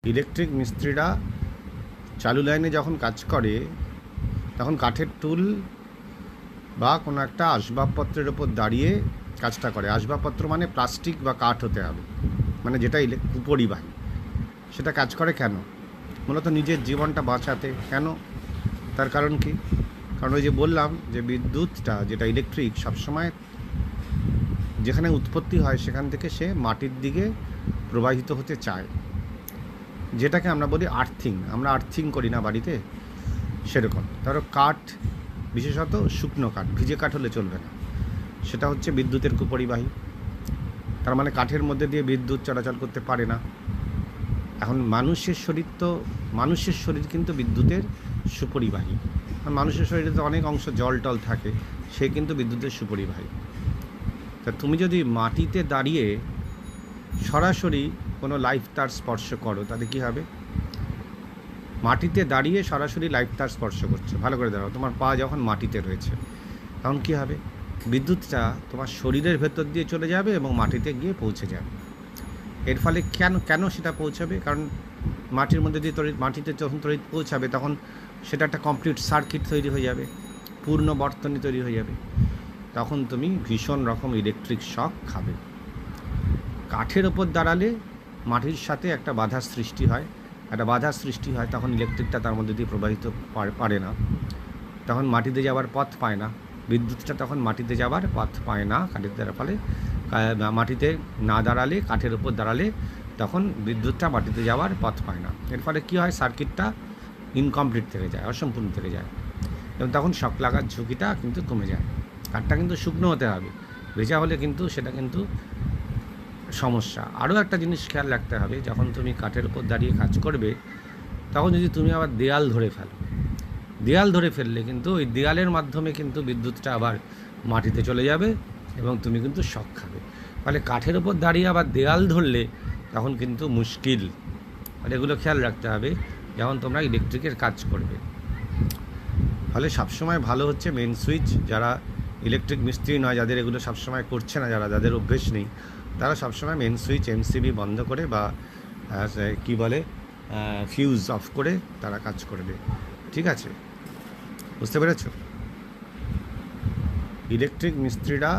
Electric মিস্ত্রিরা চালু লাইনে যখন কাজ করে তখন কাঠের টুল বা কোনো একটা আসবাবপত্রের ওপর দাঁড়িয়ে কাজটা করে। আসবাবপত্র মানে প্লাস্টিক বা কাঠ হতে হবে, মানে যেটা কুপরিবাহী। সেটা কাজ করে কেন? মূলত নিজের জীবনটা বাঁচাতে। কেন? তার কারণ কি? কারণ ওই যে বললাম যে বিদ্যুৎটা যেটা ইলেকট্রিক সবসময় যেখানে উৎপত্তি হয় সেখান থেকে সে মাটির দিকে প্রবাহিত হতে চায়, যেটাকে আমরা বলি আর্থিং। আমরা আর্থিং করি না বাড়িতে, সেরকম। ধরো কাঠ, বিশেষত শুকনো কাঠ, ভিজে কাঠ হলে চলবে না, সেটা হচ্ছে বিদ্যুতের কুপরিবাহী। তার মানে কাঠের মধ্যে দিয়ে বিদ্যুৎ চলাচল করতে পারে না। এখন মানুষের শরীর কিন্তু বিদ্যুতের সুপরিবাহী। মানুষের শরীরে তো অনেক অংশ জল টল থাকে, সে কিন্তু বিদ্যুতের সুপরিবাহী। তা তুমি যদি মাটিতে দাঁড়িয়ে সরাসরি কোনো লাইফ তার স্পর্শ করো, তাহলে কী হবে? মাটিতে দাঁড়িয়ে সরাসরি লাইফ তার স্পর্শ করছে, ভালো করে দাঁড়াও, তোমার পা যখন মাটিতে রয়েছে, তখন কী হবে? বিদ্যুৎটা তোমার শরীরের ভেতর দিয়ে চলে যাবে এবং মাটিতে গিয়ে পৌঁছে যাবে। এর ফলে কেন সেটা পৌঁছাবে? কারণ মাটির মধ্যে দিয়ে মাটিতে যখন তড়িৎ পৌঁছাবে তখন সেটা একটা কমপ্লিট সার্কিট তৈরি হয়ে যাবে, পূর্ণ বর্তনী তৈরি হয়ে যাবে। তখন তুমি ভীষণ রকম ইলেকট্রিক শক খাবে। কাঠের ওপর দাঁড়ালে মাটির সাথে একটা বাধার সৃষ্টি হয়, তখন ইলেকট্রিকটা তার মধ্যে দিয়ে প্রবাহিত পারে না, তখন মাটিতে যাওয়ার পথ পায় না। বিদ্যুৎটা তখন মাটিতে যাওয়ার পথ পায় না কাঠের দ্বারা। ফলে মাটিতে না দাঁড়ালে, কাঠের ওপর দাঁড়ালে তখন বিদ্যুৎটা মাটিতে যাওয়ার পথ পায় না। এর ফলে কী হয়? সার্কিটটা ইনকমপ্লিট থেকে যায়, অসম্পূর্ণ থেকে যায়, এবং তখন শক লাগার ঝুঁকিটা কিন্তু কমে যায়। কাঠটা কিন্তু শুকনো হতে হবে, ভেজা হলে কিন্তু সেটা কিন্তু সমস্যা। আরও একটা জিনিস খেয়াল রাখতে হবে, যখন তুমি কাঠের উপর দাঁড়িয়ে কাজ করবে তখন যদি তুমি আবার দেয়াল ধরে ফেললে কিন্তু ওই দেয়ালের মাধ্যমে কিন্তু বিদ্যুৎটা আবার মাটিতে চলে যাবে এবং তুমি কিন্তু শক খাবে। ফলে কাঠের ওপর দাঁড়িয়ে আবার দেয়াল ধরলে তখন কিন্তু মুশকিল। ফলে এগুলো খেয়াল রাখতে হবে যখন তোমরা ইলেকট্রিকের কাজ করবে। ফলে সবসময় ভালো হচ্ছে মেন সুইচ, যারা ইলেকট্রিক মিস্ত্রি নয়, যাদের এগুলো সবসময় করছে না, যাদের অভ্যেস নেই, তারা সবসময় মেন সুইচ এমসিবি বন্ধ করে বা কি বলে ফিউজ অফ করে তারা কাজ করবে। ঠিক আছে, বুঝতে পেরেছ? ইলেকট্রিক মিস্ত্রিরা